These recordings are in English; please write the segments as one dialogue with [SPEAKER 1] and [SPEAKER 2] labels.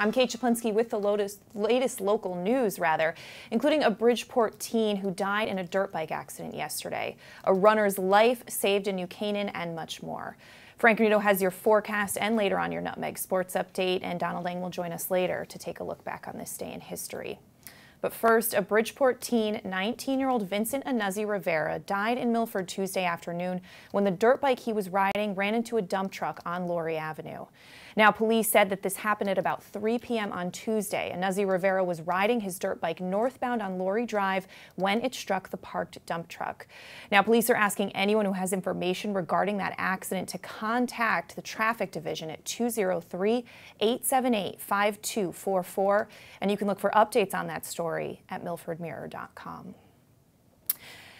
[SPEAKER 1] I'm Kate Czaplinski with the latest local news, including a Bridgeport teen who died in a dirt bike accident yesterday, a runner's life saved in New Canaan, and much more. Frank Nito has your forecast and later on your Nutmeg Sports Update, and Donald Lang will join us later to take a look back on this day in history. But first, a Bridgeport teen, 19-year-old Vincent Anuzzi Rivera, died in Milford Tuesday afternoon when the dirt bike he was riding ran into a dump truck on Laurie Avenue. Now, police said that this happened at about 3 p.m. on Tuesday. Anuzzi Rivera was riding his dirt bike northbound on Laurie Drive when it struck the parked dump truck. Now, police are asking anyone who has information regarding that accident to contact the traffic division at 203-878-5244, and you can look for updates on that story at milfordmirror.com.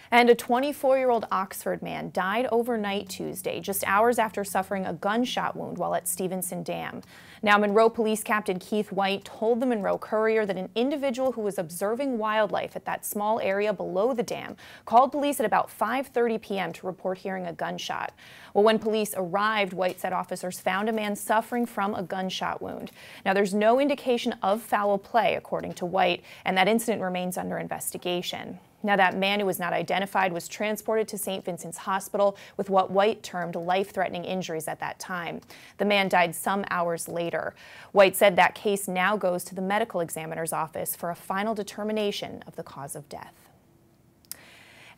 [SPEAKER 1] And a 24-year-old Oxford man died overnight Tuesday, just hours after suffering a gunshot wound while at Stevenson Dam. Now, Monroe Police Captain Keith White told the Monroe Courier that an individual who was observing wildlife at that small area below the dam called police at about 5:30 p.m. to report hearing a gunshot. Well, when police arrived, White said officers found a man suffering from a gunshot wound. Now, there's no indication of foul play, according to White, and that incident remains under investigation. Now, that man who was not identified was transported to St. Vincent's Hospital with what White termed life-threatening injuries at that time. The man died some hours later. White said that case now goes to the medical examiner's office for a final determination of the cause of death.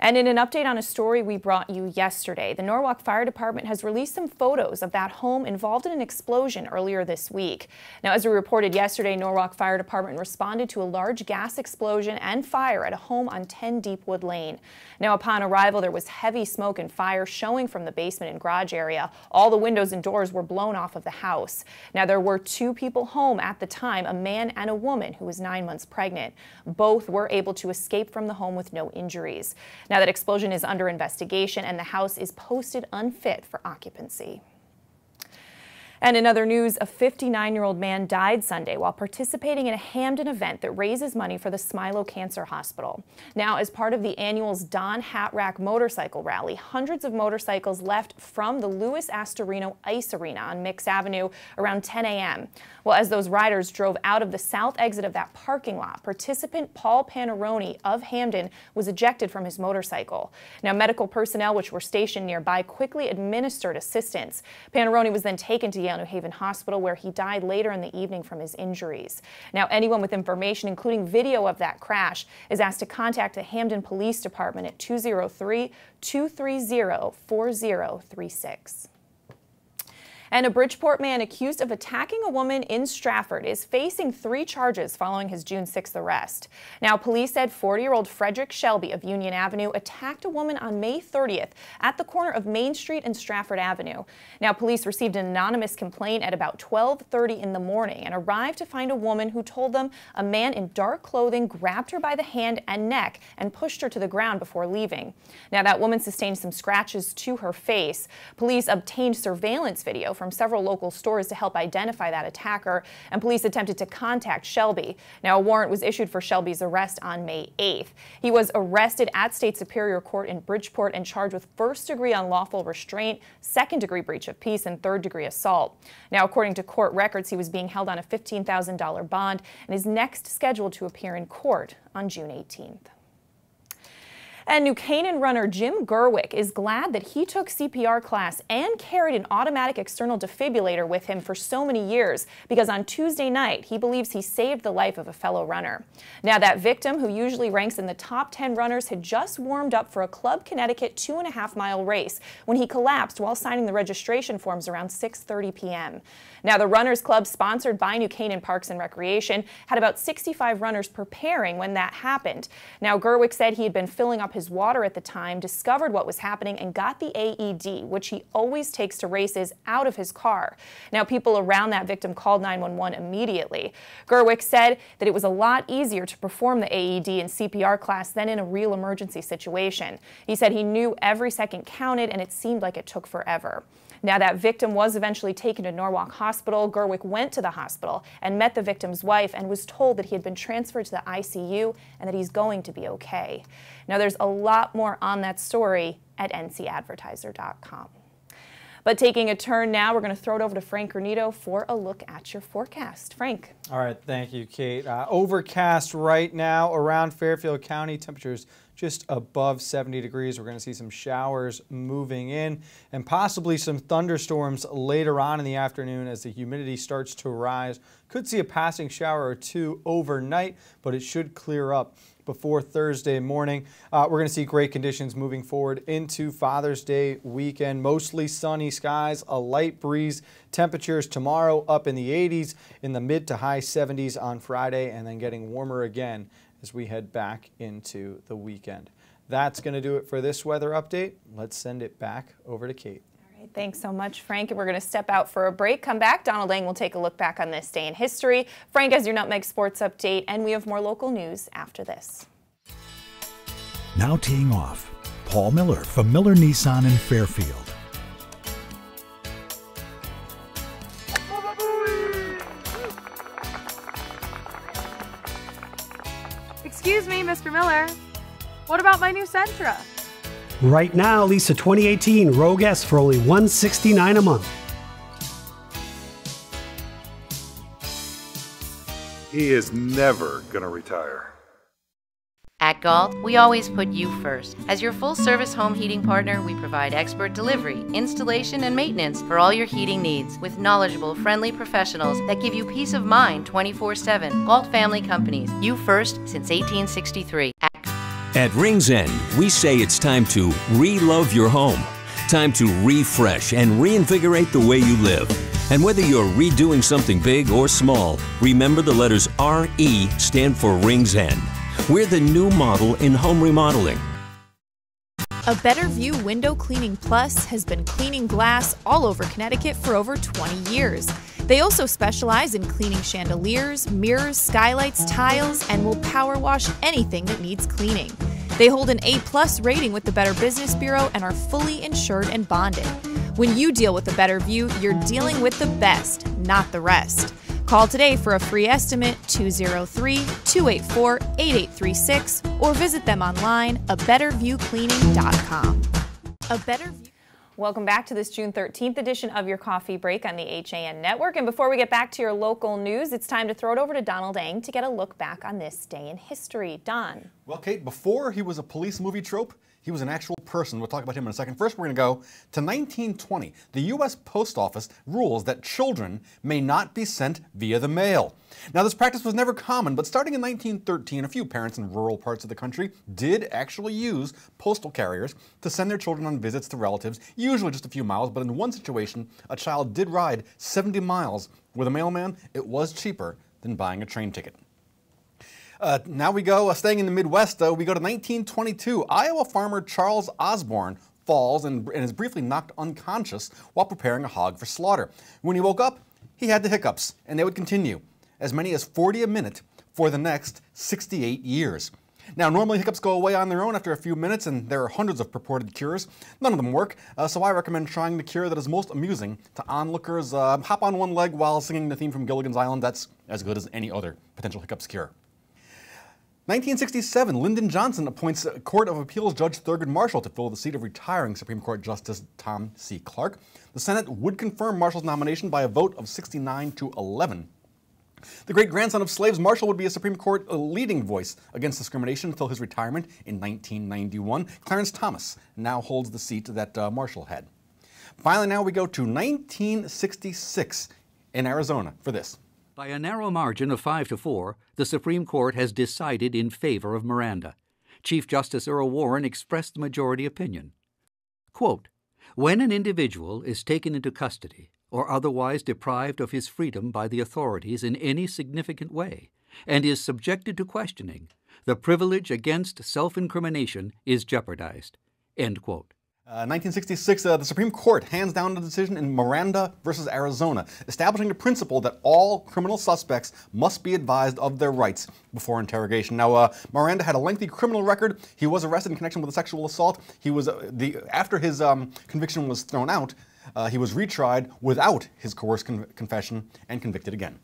[SPEAKER 1] And in an update on a story we brought you yesterday, the Norwalk Fire Department has released some photos of that home involved in an explosion earlier this week. Now, as we reported yesterday, Norwalk Fire Department responded to a large gas explosion and fire at a home on 10 Deepwood Lane. Now, upon arrival, there was heavy smoke and fire showing from the basement and garage area. All the windows and doors were blown off of the house. Now, there were 2 people home at the time, a man and a woman who was 9 months pregnant. Both were able to escape from the home with no injuries. Now, that explosion is under investigation and the house is posted unfit for occupancy. And in other news, a 59-year-old man died Sunday while participating in a Hamden event that raises money for the Smilo Cancer Hospital. Now, as part of the annual's Don Hat Rack motorcycle rally, hundreds of motorcycles left from the Louis Astorino Ice Arena on Mix Avenue around 10 a.m. Well, as those riders drove out of the south exit of that parking lot, participant Paul Panarone of Hamden was ejected from his motorcycle. Now, medical personnel which were stationed nearby quickly administered assistance. Panarone was then taken to New Haven Hospital, where he died later in the evening from his injuries. Now, anyone with information, including video of that crash, is asked to contact the Hamden Police Department at 203-230-4036. And a Bridgeport man accused of attacking a woman in Stratford is facing 3 charges following his June 6th arrest. Now, police said 40-year-old Frederick Shelby of Union Avenue attacked a woman on May 30th at the corner of Main Street and Stratford Avenue. Now, police received an anonymous complaint at about 12:30 in the morning and arrived to find a woman who told them a man in dark clothing grabbed her by the hand and neck and pushed her to the ground before leaving. Now, that woman sustained some scratches to her face. Police obtained surveillance video from several local stores to help identify that attacker, and police attempted to contact Shelby. Now, a warrant was issued for Shelby's arrest on May 8th. He was arrested at State Superior Court in Bridgeport and charged with first-degree unlawful restraint, second-degree breach of peace, and third-degree assault. Now, according to court records, he was being held on a $15,000 bond and is next scheduled to appear in court on June 18th. And New Canaan runner Jim Gerwick is glad that he took CPR class and carried an automatic external defibrillator with him for so many years, because on Tuesday night, he believes he saved the life of a fellow runner. Now, that victim, who usually ranks in the top 10 runners, had just warmed up for a Club Connecticut 2.5-mile race when he collapsed while signing the registration forms around 6:30 p.m. Now, the Runners Club, sponsored by New Canaan Parks and Recreation, had about 65 runners preparing when that happened. Now, Gerwick said he had been filling up his water at the time, discovered what was happening, and got the AED, which he always takes to races, out of his car. Now, people around that victim called 911 immediately. Gerwick said that it was a lot easier to perform the AED in CPR class than in a real emergency situation. He said he knew every second counted, and it seemed like it took forever. Now, that victim was eventually taken to Norwalk Hospital. Gerwick went to the hospital and met the victim's wife and was told that he had been transferred to the ICU and that he's going to be okay. Now, there's a lot more on that story at ncadvertiser.com. But taking a turn now, we're going to throw it over to Frank Granito for a look at your forecast. Frank.
[SPEAKER 2] All right, thank you, Kate. Overcast right now around Fairfield County. Temperatures just above 70 degrees. We're going to see some showers moving in and possibly some thunderstorms later on in the afternoon as the humidity starts to rise. Could see a passing shower or two overnight, but it should clear up before Thursday morning. We're going to see great conditions moving forward into Father's Day weekend. Mostly sunny skies, a light breeze. Temperatures tomorrow up in the 80s, in the mid to high 70s on Friday, and then getting warmer again as we head back into the weekend. That's going to do it for this weather update. Let's send it back over to Kate.
[SPEAKER 1] All right, thanks so much, Frank. And we're going to step out for a break. Come back. Donald Lang will take a look back on this day in history. Frank has your Nutmeg Sports update, and we have more local news after this.
[SPEAKER 3] Now teeing off, Paul Miller from Miller Nissan in Fairfield.
[SPEAKER 4] Excuse me, Mr. Miller. What about my new Sentra?
[SPEAKER 5] Right now, lease a 2018 Rogue S for only $169 a month.
[SPEAKER 6] He is never going to retire.
[SPEAKER 7] At Galt, we always put you first. As your full-service home heating partner, we provide expert delivery, installation, and maintenance for all your heating needs with knowledgeable, friendly professionals that give you peace of mind 24/7. Galt Family Companies, you first since 1863.
[SPEAKER 8] At Rings End, we say it's time to re-love your home. Time to refresh and reinvigorate the way you live. And whether you're redoing something big or small, remember the letters RE stand for Rings End. We're the new model in home remodeling.
[SPEAKER 1] A Better View Window Cleaning Plus has been cleaning glass all over Connecticut for over 20 years. They also specialize in cleaning chandeliers, mirrors, skylights, tiles, and will power wash anything that needs cleaning. They hold an A+ rating with the Better Business Bureau and are fully insured and bonded. When you deal with a Better View, you're dealing with the best, not the rest. Call today for a free estimate, 203-284-8836, or visit them online, abetterviewcleaning.com. A Better View. Welcome back to this June 13th edition of your Coffee Break on the HAN Network. And before we get back to your local news, it's time to throw it over to Donald Lang to get a look back on this day in history. Don.
[SPEAKER 9] Well, Kate, before he was a police movie trope, he was an actual person. We'll talk about him in a second. First, we're going to go to 1920. The U.S. Post Office rules that children may not be sent via the mail. Now, this practice was never common, but starting in 1913, a few parents in rural parts of the country did actually use postal carriers to send their children on visits to relatives, usually just a few miles, but in one situation, a child did ride 70 miles with a mailman. It was cheaper than buying a train ticket. Now we go, staying in the Midwest, we go to 1922. Iowa farmer Charles Osborne falls and is briefly knocked unconscious while preparing a hog for slaughter. When he woke up, he had the hiccups, and they would continue, as many as 40 a minute for the next 68 years. Now, normally hiccups go away on their own after a few minutes, and there are hundreds of purported cures. None of them work, so I recommend trying the cure that is most amusing to onlookers. Hop on one leg while singing the theme from Gilligan's Island. That's as good as any other potential hiccups cure. 1967, Lyndon Johnson appoints Court of Appeals Judge Thurgood Marshall to fill the seat of retiring Supreme Court Justice Tom C. Clark. The Senate would confirm Marshall's nomination by a vote of 69-11. The great-grandson of slaves, Marshall would be a Supreme Court leading voice against discrimination until his retirement in 1991. Clarence Thomas now holds the seat that Marshall had. Finally, now we go to 1966 in Arizona for this.
[SPEAKER 10] By a narrow margin of 5-4, the Supreme Court has decided in favor of Miranda. Chief Justice Earl Warren expressed the majority opinion. Quote, "When an individual is taken into custody or otherwise deprived of his freedom by the authorities in any significant way and is subjected to questioning, the privilege against self-incrimination is jeopardized." End quote.
[SPEAKER 9] 1966, the Supreme Court hands down the decision in Miranda versus Arizona, establishing the principle that all criminal suspects must be advised of their rights before interrogation. Now, Miranda had a lengthy criminal record. He was arrested in connection with a sexual assault. He was after his conviction was thrown out, he was retried without his coerced confession and convicted again.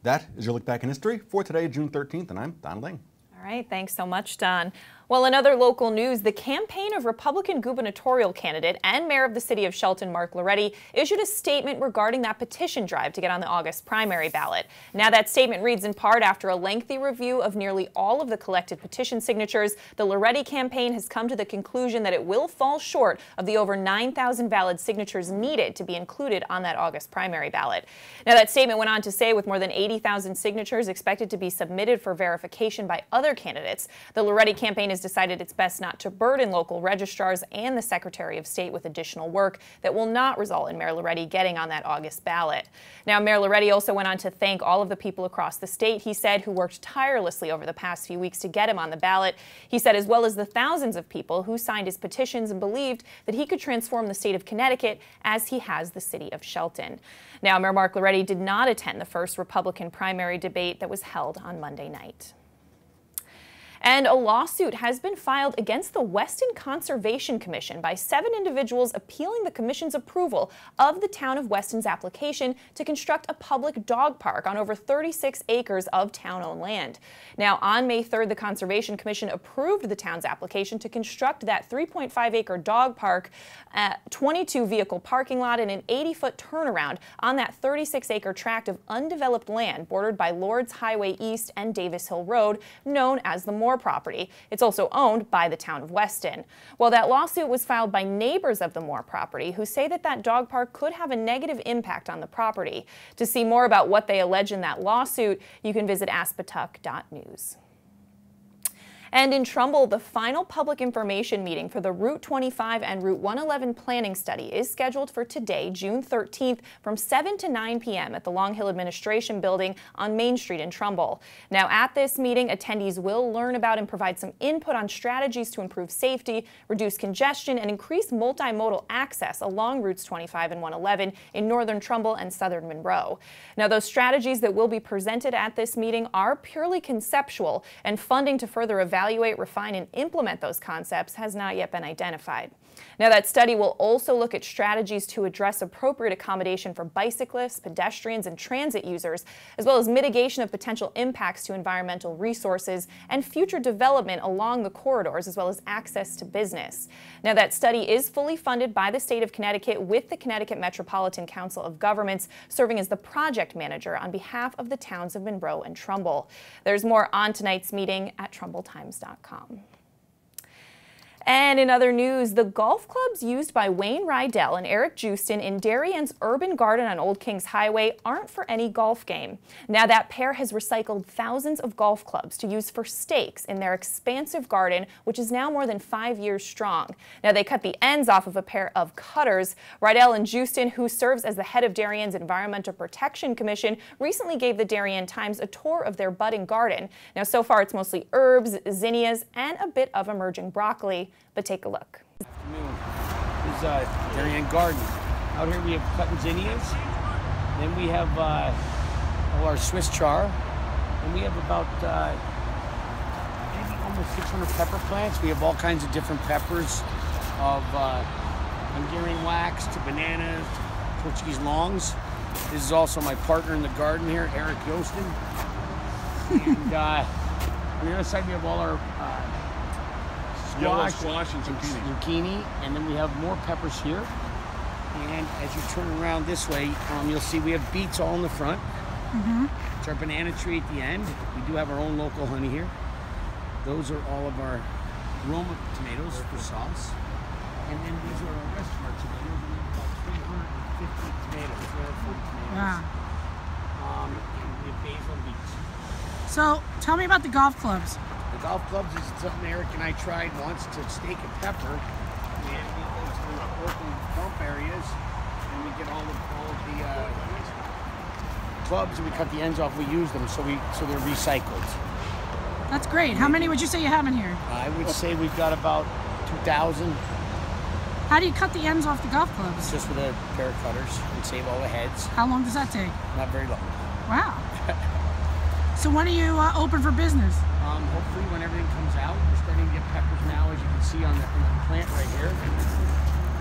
[SPEAKER 9] That is your look back in history for today, June 13th, and I'm Don Lang.
[SPEAKER 1] All right, thanks so much, Don. Well, in other local news, the campaign of Republican gubernatorial candidate and mayor of the city of Shelton, Mark Loretti, issued a statement regarding that petition drive to get on the August primary ballot. Now, that statement reads in part, after a lengthy review of nearly all of the collected petition signatures, the Loretti campaign has come to the conclusion that it will fall short of the over 9,000 valid signatures needed to be included on that August primary ballot. Now, that statement went on to say, with more than 80,000 signatures expected to be submitted for verification by other candidates, the Loretti campaign has decided it's best not to burden local registrars and the Secretary of State with additional work that will not result in Mayor Loretti getting on that August ballot. Now, Mayor Loretti also went on to thank all of the people across the state, he said, who worked tirelessly over the past few weeks to get him on the ballot. He said, as well as the thousands of people who signed his petitions and believed that he could transform the state of Connecticut as he has the city of Shelton. Now, Mayor Mark Loretti did not attend the first Republican primary debate that was held on Monday night. And a lawsuit has been filed against the Weston Conservation Commission by 7 individuals appealing the commission's approval of the town of Weston's application to construct a public dog park on over 36 acres of town-owned land. Now, on May 3rd, the Conservation Commission approved the town's application to construct that 3.5-acre dog park, 22-vehicle parking lot, and an 80-foot turnaround on that 36-acre tract of undeveloped land bordered by Lord's Highway East and Davis Hill Road, known as the Moore property. It's also owned by the town of Weston. Well, that lawsuit was filed by neighbors of the Moore property who say that that dog park could have a negative impact on the property. To see more about what they allege in that lawsuit, you can visit aspatuck.news. And in Trumbull, the final public information meeting for the Route 25 and Route 111 planning study is scheduled for today, June 13th, from 7 to 9 p.m. at the Long Hill Administration Building on Main Street in Trumbull. Now, at this meeting, attendees will learn about and provide some input on strategies to improve safety, reduce congestion, and increase multimodal access along Routes 25 and 111 in northern Trumbull and southern Monroe. Now, those strategies that will be presented at this meeting are purely conceptual, and funding to further evaluate, refine, and implement those concepts has not yet been identified. Now, that study will also look at strategies to address appropriate accommodation for bicyclists, pedestrians, and transit users, as well as mitigation of potential impacts to environmental resources and future development along the corridors, as well as access to business. Now, that study is fully funded by the state of Connecticut, with the Connecticut Metropolitan Council of Governments serving as the project manager on behalf of the towns of Monroe and Trumbull. There's more on tonight's meeting at TrumbullTimes.com. And in other news, the golf clubs used by Wayne Rydell and Eric Justin in Darienne's urban garden on Old Kings Highway aren't for any golf game. Now, that pair has recycled thousands of golf clubs to use for stakes in their expansive garden, which is now more than 5 years strong. Now, they cut the ends off of a pair of cutters. Rydell and Justin, who serves as the head of Darienne's Environmental Protection Commission, recently gave the Darien Times a tour of their budding garden. Now, so far, it's mostly herbs, zinnias, and a bit of emerging broccoli. But take a look.
[SPEAKER 11] This is Darien Garden. Out here we have cut zinnias. Then we have all our Swiss char. And we have about maybe almost 600 pepper plants. We have all kinds of different peppers, of Hungarian wax to bananas, Portuguese longs. This is also my partner in the garden here, Eric Justin. And on the other side we have all our squash and zucchini, and then we have more peppers here. And as you turn around this way, you'll see we have beets all in the front. It's our banana tree at the end. We do have our own local honey here. Those are all of our Roma tomatoes for sauce. And then these are our restaurant tomatoes. We have about 350 tomatoes, 340 tomatoes.
[SPEAKER 12] Wow.
[SPEAKER 11] And we have basil and beets.
[SPEAKER 12] So tell me about the golf clubs.
[SPEAKER 11] The golf clubs is something Eric and I tried once to stake a pepper, and we go to the open dump areas, and we get all of the clubs, and we cut the ends off. We use them so they're recycled.
[SPEAKER 12] That's great. How many would you say you have in here?
[SPEAKER 11] I would say we've got about 2,000.
[SPEAKER 12] How do you cut the ends off the golf clubs?
[SPEAKER 11] Just with a pair of cutters and save all the heads.
[SPEAKER 12] How long does that take?
[SPEAKER 11] Not very long.
[SPEAKER 12] Wow. So when are you open for business?
[SPEAKER 11] Hopefully when everything comes out. We're starting to get peppers now, as you can see on the plant right here.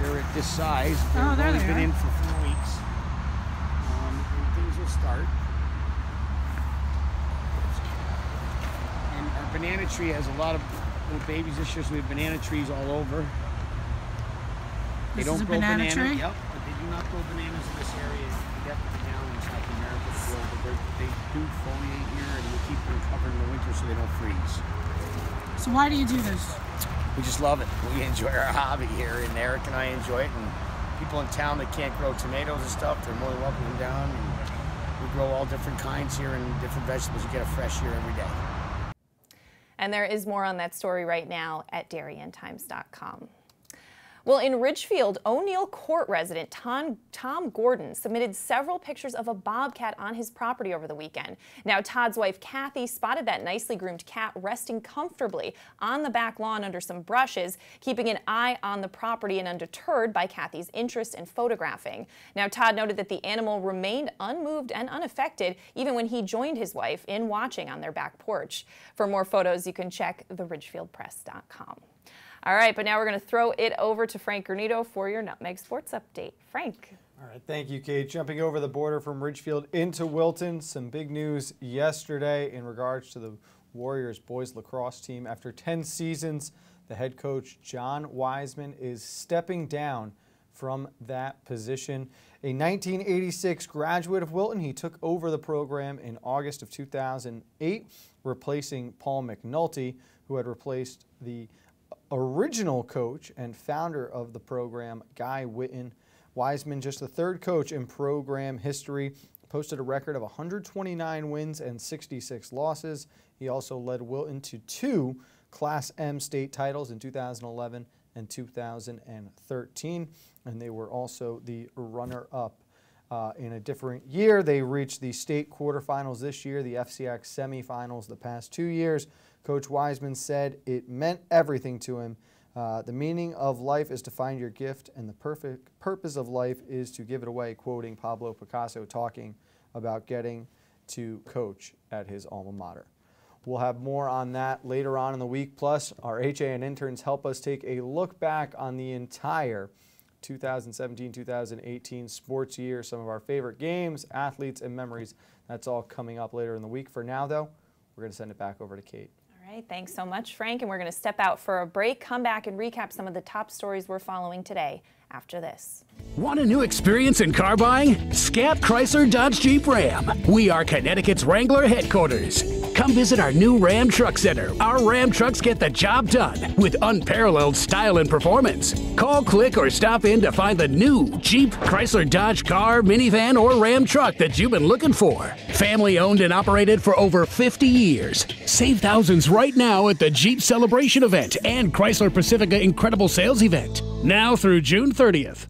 [SPEAKER 11] They're at this size. They've only been in for 4 weeks. And things will start. And our banana tree has a lot of little babies this year, so we have banana trees all over. They
[SPEAKER 12] This
[SPEAKER 11] don't
[SPEAKER 12] is a
[SPEAKER 11] grow
[SPEAKER 12] banana tree?
[SPEAKER 11] Yep, but they do not grow bananas in this area. Definitely down in South America, but they do foliate here, and we keep them covered in the winter so they don't freeze.
[SPEAKER 12] So why do you do this?
[SPEAKER 11] We just love it. We enjoy our hobby here, and Eric and I enjoy it. And people in town that can't grow tomatoes and stuff, they're more than welcome to come down. And we grow all different kinds here and different vegetables. You get a fresh here every day.
[SPEAKER 1] And there is more on that story right now at Darien-Times.com. Well, in Ridgefield, O'Neill Court resident Tom Gordon submitted several pictures of a bobcat on his property over the weekend. Now, Todd's wife, Kathy, spotted that nicely groomed cat resting comfortably on the back lawn under some brushes, keeping an eye on the property and undeterred by Kathy's interest in photographing. Now, Todd noted that the animal remained unmoved and unaffected even when he joined his wife in watching on their back porch. For more photos, you can check theridgefieldpress.com. All right, but now we're going to throw it over to Frank Granito for your Nutmeg Sports Update. Frank.
[SPEAKER 2] All right, thank you, Kate. Jumping over the border from Ridgefield into Wilton, some big news yesterday in regards to the Warriors boys lacrosse team. After 10 seasons, the head coach, John Wiseman, is stepping down from that position. A 1986 graduate of Wilton, he took over the program in August of 2008, replacing Paul McNulty, who had replaced the original coach and founder of the program, Guy Witten. Wiseman, just the third coach in program history, posted a record of 129 wins and 66 losses. He also led Wilton to 2 Class M state titles in 2011 and 2013, and they were also the runner-up in a different year. They reached the state quarterfinals this year, the FCX semifinals the past 2 years. Coach Wiseman said it meant everything to him. The meaning of life is to find your gift, and the perfect purpose of life is to give it away, quoting Pablo Picasso talking about getting to coach at his alma mater. We'll have more on that later on in the week. Plus, our HAN interns help us take a look back on the entire 2017-2018 sports year, some of our favorite games, athletes, and memories. That's all coming up later in the week. For now, though, we're going to send it back over to Kate.
[SPEAKER 1] All right, thanks so much, Frank. And we're going to step out for a break, come back, and recap some of the top stories we're following today after this.
[SPEAKER 13] Want a new experience in car buying? Scap Chrysler Dodge Jeep Ram. We are Connecticut's Wrangler headquarters. Come visit our new Ram Truck Center. Our Ram trucks get the job done with unparalleled style and performance. Call, click, or stop in to find the new Jeep, Chrysler, Dodge car, minivan, or Ram truck that you've been looking for. Family owned and operated for over 50 years. Save thousands right now at the Jeep Celebration event and Chrysler Pacifica Incredible Sales event. Now through June 30th.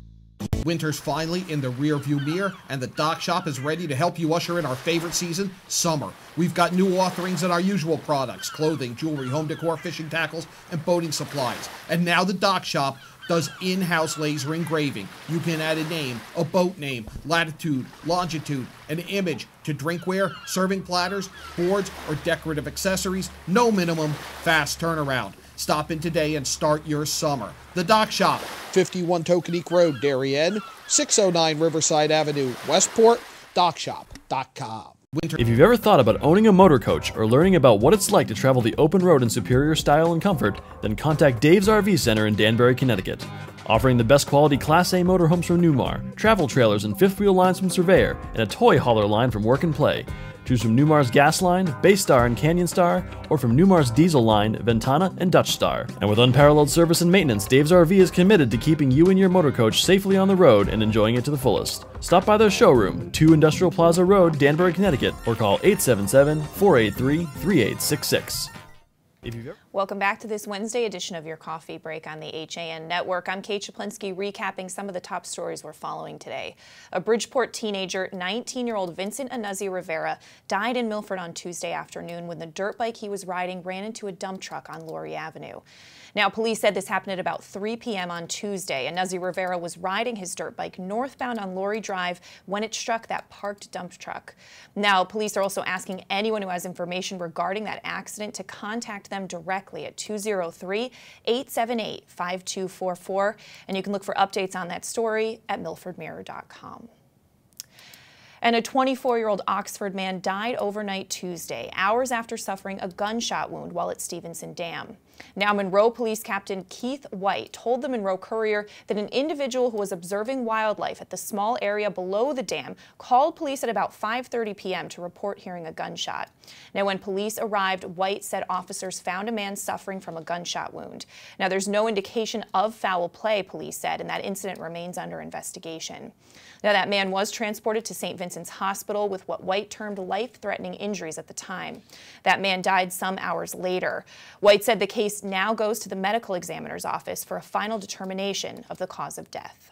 [SPEAKER 14] Winter's finally in the rearview mirror, and the Dock Shop is ready to help you usher in our favorite season, summer. We've got new offerings in our usual products: clothing, jewelry, home decor, fishing tackles, and boating supplies. And now the Dock Shop does in-house laser engraving. You can add a name, a boat name, latitude, longitude, an image to drinkware, serving platters, boards, or decorative accessories. No minimum, fast turnaround. Stop in today and start your summer. The Dock Shop, 51 Tokenique Road, Darien, 609 Riverside Avenue, Westport, dockshop.com.
[SPEAKER 15] If you've ever thought about owning a motor coach or learning about what it's like to travel the open road in superior style and comfort, then contact Dave's RV Center in Danbury, Connecticut. Offering the best quality Class A motorhomes from Newmar, travel trailers and fifth wheel lines from Surveyor, and a toy hauler line from Work and Play. Choose from Newmar's Gas Line, Baystar and Canyon Star, or from Newmar's Diesel Line, Ventana and Dutch Star. And with unparalleled service and maintenance, Dave's RV is committed to keeping you and your motor coach safely on the road and enjoying it to the fullest. Stop by their showroom, 2 Industrial Plaza Road, Danbury, Connecticut, or call 877-483-3866.
[SPEAKER 1] Welcome back to this Wednesday edition of your Coffee Break on the HAN Network. I'm Kate Czaplinski, recapping some of the top stories we're following today. A Bridgeport teenager, 19-year-old Vincent Anuzzi Rivera, died in Milford on Tuesday afternoon when the dirt bike he was riding ran into a dump truck on Laurie Avenue. Now, police said this happened at about 3 p.m. on Tuesday. Anuzzi Rivera was riding his dirt bike northbound on Laurie Drive when it struck that parked dump truck. Now, police are also asking anyone who has information regarding that accident to contact them directly at 203-878-5244. And you can look for updates on that story at milfordmirror.com. And a 24-year-old Oxford man died overnight Tuesday, hours after suffering a gunshot wound while at Stevenson Dam. Now, Monroe Police Captain Keith White told the Monroe Courier that an individual who was observing wildlife at the small area below the dam called police at about 5:30 p.m. to report hearing a gunshot. Now, when police arrived, White said officers found a man suffering from a gunshot wound. Now, there's no indication of foul play, police said, and that incident remains under investigation. Now, that man was transported to St. Vincent's Hospital with what White termed life-threatening injuries at the time. That man died some hours later. White said the case now goes to the medical examiner's office for a final determination of the cause of death.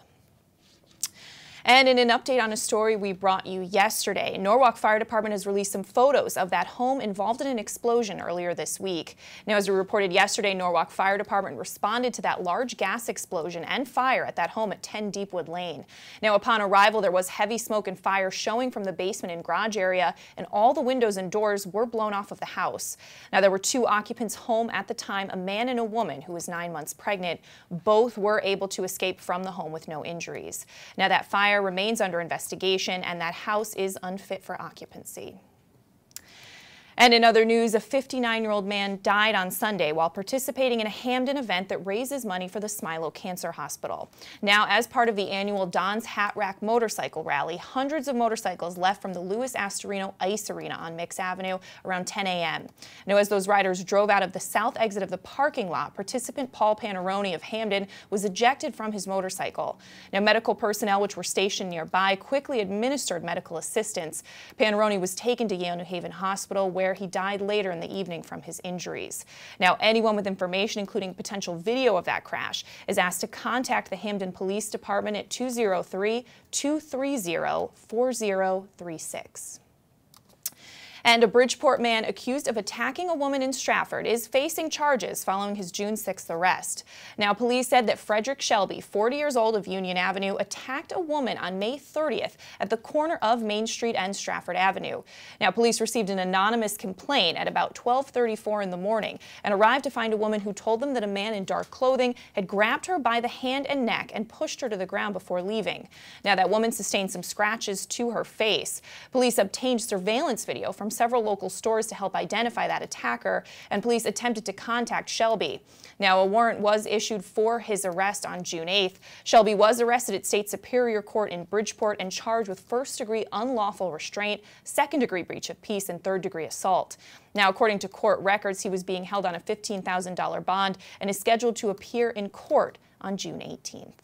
[SPEAKER 1] And in an update on a story we brought you yesterday, Norwalk Fire Department has released some photos of that home involved in an explosion earlier this week. Now, as we reported yesterday, Norwalk Fire Department responded to that large gas explosion and fire at that home at 10 Deepwood Lane. Now, upon arrival, there was heavy smoke and fire showing from the basement and garage area, and all the windows and doors were blown off of the house. Now, there were 2 occupants home at the time, a man and a woman who was 9 months pregnant. Both were able to escape from the home with no injuries. Now, that fire remains under investigation, and that house is unfit for occupancy. And in other news, a 59-year-old man died on Sunday while participating in a Hamden event that raises money for the Smilow Cancer Hospital. Now, as part of the annual Don's Hat Rack motorcycle rally, hundreds of motorcycles left from the Louis Astorino Ice Arena on Mix Avenue around 10 a.m. Now, as those riders drove out of the south exit of the parking lot, participant Paul Panarone of Hamden was ejected from his motorcycle. Now, medical personnel, which were stationed nearby, quickly administered medical assistance. Panarone was taken to Yale New Haven Hospital, where he died later in the evening from his injuries. Now, anyone with information, including potential video of that crash, is asked to contact the Hamden Police Department at 203-230-4036. And a Bridgeport man accused of attacking a woman in Stratford is facing charges following his June 6th arrest. Now, police said that Frederick Shelby, 40 years old, of Union Avenue, attacked a woman on May 30th at the corner of Main Street and Stratford Avenue. Now, police received an anonymous complaint at about 12:34 in the morning and arrived to find a woman who told them that a man in dark clothing had grabbed her by the hand and neck and pushed her to the ground before leaving. Now, that woman sustained some scratches to her face. Police obtained surveillance video from several local stores to help identify that attacker, and police attempted to contact Shelby. Now, a warrant was issued for his arrest on June 8th. Shelby was arrested at State Superior Court in Bridgeport and charged with first-degree unlawful restraint, second-degree breach of peace, and third-degree assault. Now, according to court records, he was being held on a $15,000 bond and is scheduled to appear in court on June 18th.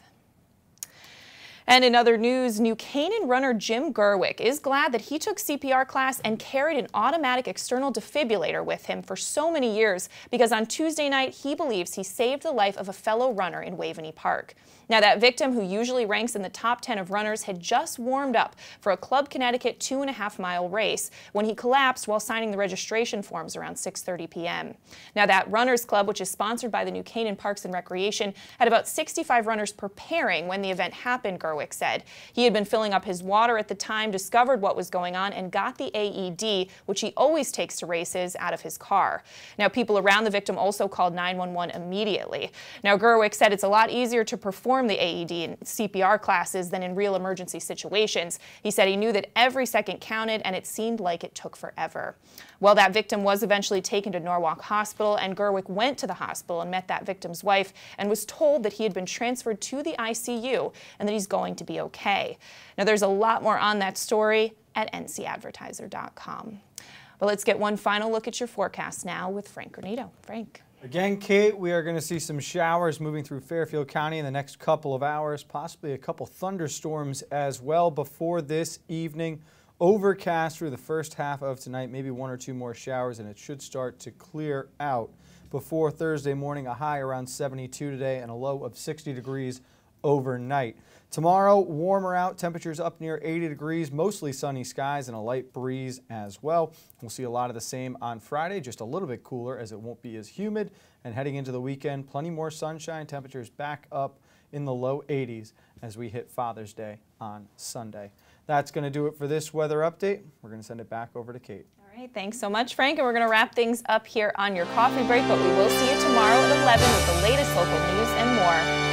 [SPEAKER 1] And in other news, New Canaan runner Jim Gerwick is glad that he took CPR class and carried an automatic external defibrillator with him for so many years, because on Tuesday night he believes he saved the life of a fellow runner in Waveney Park. Now, that victim, who usually ranks in the top 10 of runners, had just warmed up for a Club Connecticut 2.5-mile race when he collapsed while signing the registration forms around 6:30 p.m. Now, that runners club, which is sponsored by the New Canaan Parks and Recreation, had about 65 runners preparing when the event happened, Gerwick said. He had been filling up his water at the time, discovered what was going on, and got the AED, which he always takes to races, out of his car. Now, people around the victim also called 911 immediately. Now, Gerwick said it's a lot easier to perform the AED in CPR classes than in real emergency situations. He said he knew that every second counted, and it seemed like it took forever. Well, that victim was eventually taken to Norwalk Hospital, and Gerwick went to the hospital and met that victim's wife and was told that he had been transferred to the ICU and that he's going to be okay. Now, there's a lot more on that story at ncadvertiser.com. But let's get one final look at your forecast now with Frank Granito. Frank.
[SPEAKER 2] Again, Kate, we are going to see some showers moving through Fairfield County in the next couple of hours, possibly a couple thunderstorms as well before this evening. Overcast through the first half of tonight, maybe 1 or 2 more showers, and it should start to clear out before Thursday morning. A high around 72 today and a low of 60 degrees overnight. Tomorrow, warmer out, temperatures up near 80 degrees, mostly sunny skies and a light breeze as well. We'll see a lot of the same on Friday, just a little bit cooler as it won't be as humid. And heading into the weekend, plenty more sunshine, temperatures back up in the low 80s as we hit Father's Day on Sunday. That's going to do it for this weather update. We're going to send it back over to Kate.
[SPEAKER 1] All right, thanks so much, Frank. And we're going to wrap things up here on your coffee break, but we will see you tomorrow at 11 with the latest local news and more.